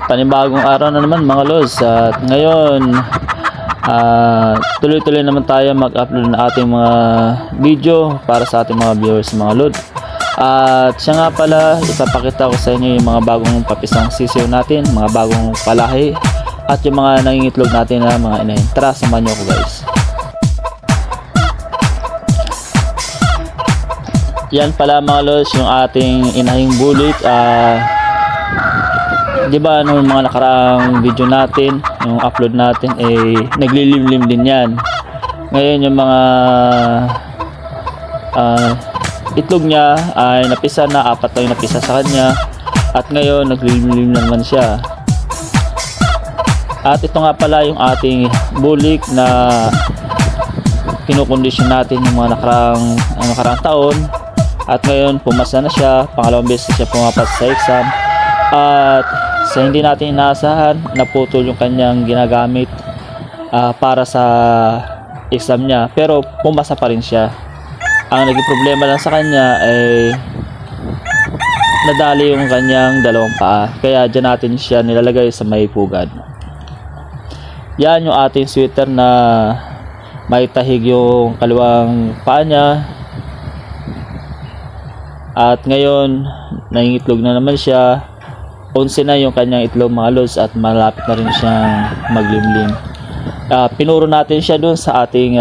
Panibagong araw na naman mga lods, at ngayon tuloy-tuloy naman tayo mag-upload ng ating mga video para sa ating mga viewers mga lods. At siya nga pala, ipapakita ko sa inyo yung mga bagong papisang sisiw natin, mga bagong palahi, at yung mga nangingitlog natin na mga inahin. Tara, samahan nyo ko guys. Yan pala mga lods, yung ating inahing bulik. Di ba nung mga nakaraang video natin, yung upload natin naglilimlim din yan. Ngayon yung mga itlog niya ay napisa na, 4 lang yung napisa sa kanya, at ngayon naglilimlim naman siya. At ito nga pala yung ating bulik na kinukondisyon natin yung mga nakaraang taon, at ngayon pumasa na siya, pangalawang beses na siya pumapas sa exam. At sa hindi natin inaasahan, naputol yung kanyang ginagamit para sa exam niya, pero pumasa pa rin siya. Ang naging problema lang sa kanya ay nadali yung kanyang dalawang paa, kaya dyan natin siya nilalagay sa may pugad. Yan yung ating sweater na may tahig yung kaliwang paa niya. At ngayon nangingitlog na naman siya. 11 na yung kanyang itlog mga lods, at malapit na rin siyang maglimlim. Pinuro natin siya dun sa ating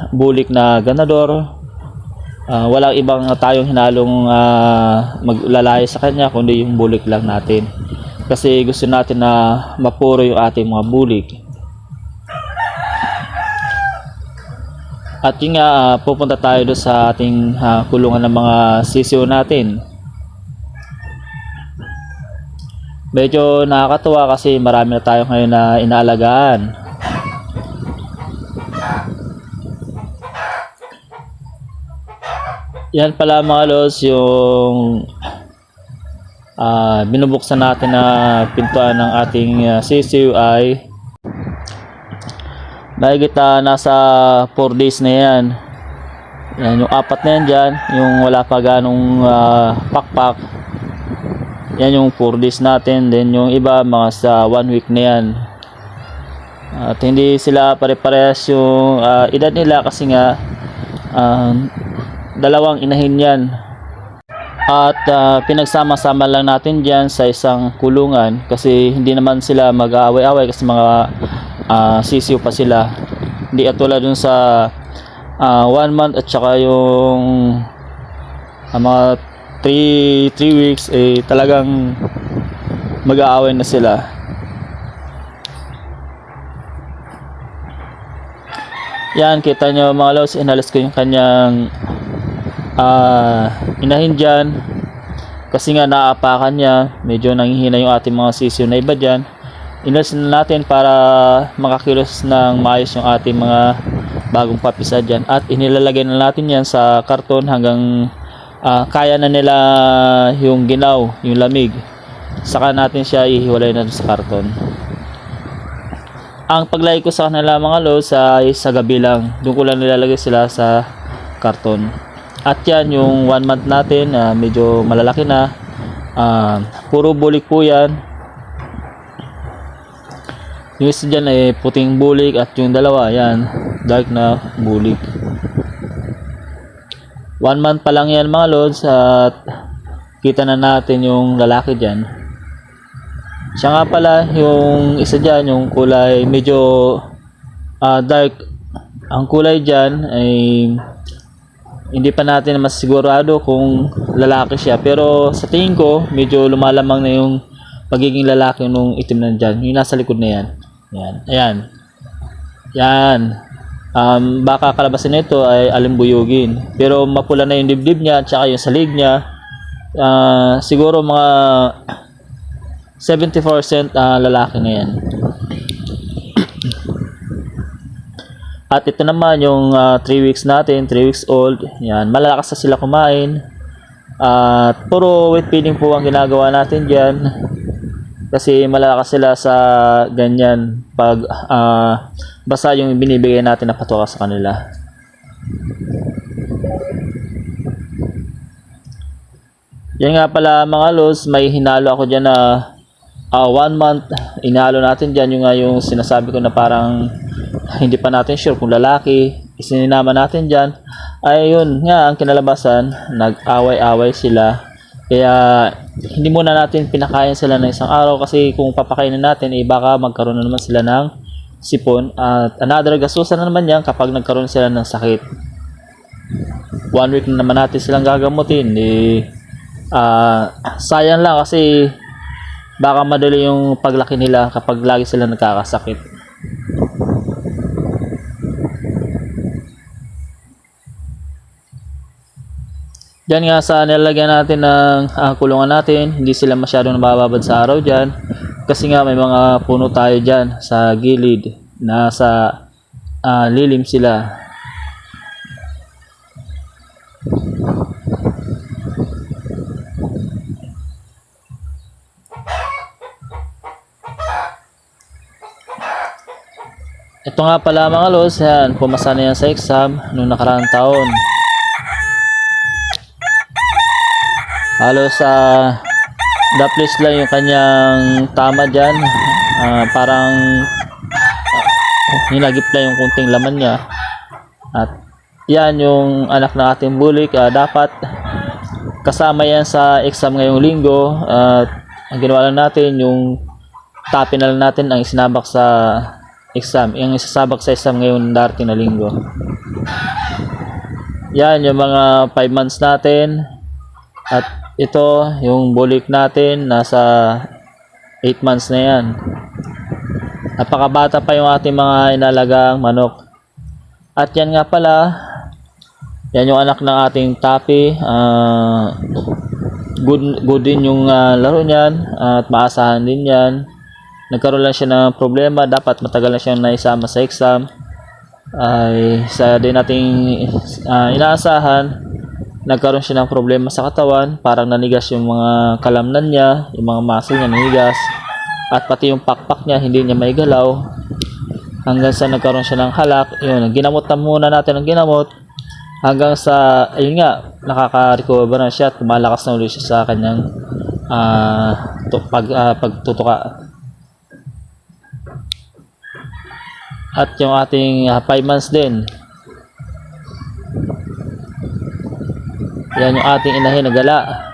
bulik na ganador. Walang ibang tayong hinalong maglalaya sa kanya kundi yung bulik lang natin, kasi gusto natin na mapuro yung ating mga bulik. At yun nga, pupunta tayo doon sa ating kulungan ng mga sisiw natin. Medyo nakakatuwa kasi marami na tayo ngayon na inaalagaan. Yan pala mga lods, yung binubuksan natin na pintuan ng ating sisiw ay mahigit nasa 4 days na yan. Yan yung 4 na yan dyan, yung wala pa ganong pakpak. Yan yung 4 days natin. Then yung iba mga sa 1 week na yan. At hindi sila pare-parehas yung edad nila, kasi nga dalawang inahin yan. At pinagsama-sama lang natin dyan sa isang kulungan, kasi hindi naman sila mag-aaway-away, kasi mga sisiw pa sila. Hindi katulad dun sa 1 month at saka yung mga 3 weeks talagang mag-aaway na sila. Yan, kita nyo mga lods, inalis ko yung kanyang inahin dyan, kasi nga naapakan niya, medyo nanghihina yung ating mga sisiw na iba dyan. Inalis na natin para makakilos ng maayos yung ating mga bagong papisa dyan, at inilalagay na natin yan sa karton hanggang kaya na nila yung ginaw, yung lamig. Saka natin siya ihiwalay na sa karton. Ang paglagay ko sa kanila mga lods ay sa gabi lang. Doon ko lang nilalagay sila sa karton. At yan yung 1 month natin, medyo malalaki na. Puro bulik po yan. Yung isa dyan ay puting bulik, at yung dalawa yan dark na bulik. 1 month pa lang yan mga lods, at kita na natin yung lalaki dyan. Siya nga pala, yung isa dyan, yung kulay medyo dark. Ang kulay dyan ay hindi pa natin mas sigurado kung lalaki siya, pero sa tingin ko medyo lumalamang na yung pagiging lalaki nung itim na dyan, yung nasa likod na yan. Yan, ayan. Yan. Baka kalabasin nito ay alimbuyugin, pero mapula na yung dibdib niya at saka yung salig niya. Siguro mga 70% lalaki na yan. At ito naman yung 3 weeks natin, 3 weeks old. Yan, malalakas na sila kumain. At puro wet feeding po ang ginagawa natin dyan, kasi malalakas sila sa ganyan pag basta yung binibigay natin na patuka sa kanila. Yan nga pala mga lods, may hinalo ako dyan na 1 month, inalo natin dyan yung, yung sinasabi ko na parang hindi pa natin sure kung lalaki, isininama natin dyan, ay yun nga ang kinalabasan, nag-away-away sila. Kaya hindi muna natin pinakain sila ng isang araw, kasi kung papakainin natin baka magkaroon na naman sila ng sipon, at another gastusan na naman yan kapag nagkaroon sila ng sakit. 1 week na naman natin silang gagamutin, sayang lang, kasi baka madali yung paglaki nila kapag lagi sila nagkakasakit. Diyan nga sa nilalagyan natin ng kulungan natin, hindi sila masyadong nabababad sa araw dyan, kasi nga may mga puno tayo dyan sa gilid, nasa lilim sila. Ito nga pala mga lods, yan, pumasa na yan sa exam noong nakaraang taon. Halos daplis lang yung kanyang tama dyan. Parang hinagip lang yung kunting laman niya. At yan yung anak ng ating bulik. Dapat kasama yan sa exam ngayong linggo. At ang ginawa lang natin, yung tapin na lang natin ang isinabak sa exam, yung isasabak sa exam ngayon darating na linggo. Yan yung mga 5 months natin, at ito yung bulik natin, nasa 8 months na yan. Napakabata pa yung ating mga inalagang manok. At yan nga pala, yan yung anak ng ating tapi. Good din yung laro niyan, at maasahan din yan. Nagkaroon lang siya ng problema, dapat matagal na siyang naisama sa exam, ay sa din nating inaasahan, nagkaroon siya ng problema sa katawan, parang nanigas yung mga kalamnan niya, yung mga muscle niya nanigas, at pati yung pakpak niya hindi niya maigalaw, hanggang sa nagkaroon siya ng halak. Yun, ginamot na muna natin ang ginamot, hanggang sa ayun nga, nakaka-recover na siya, tumalakas na ulit siya sa kanyang pagtutuka. At yung ating 5 months din, yan yung ating inahin na gala.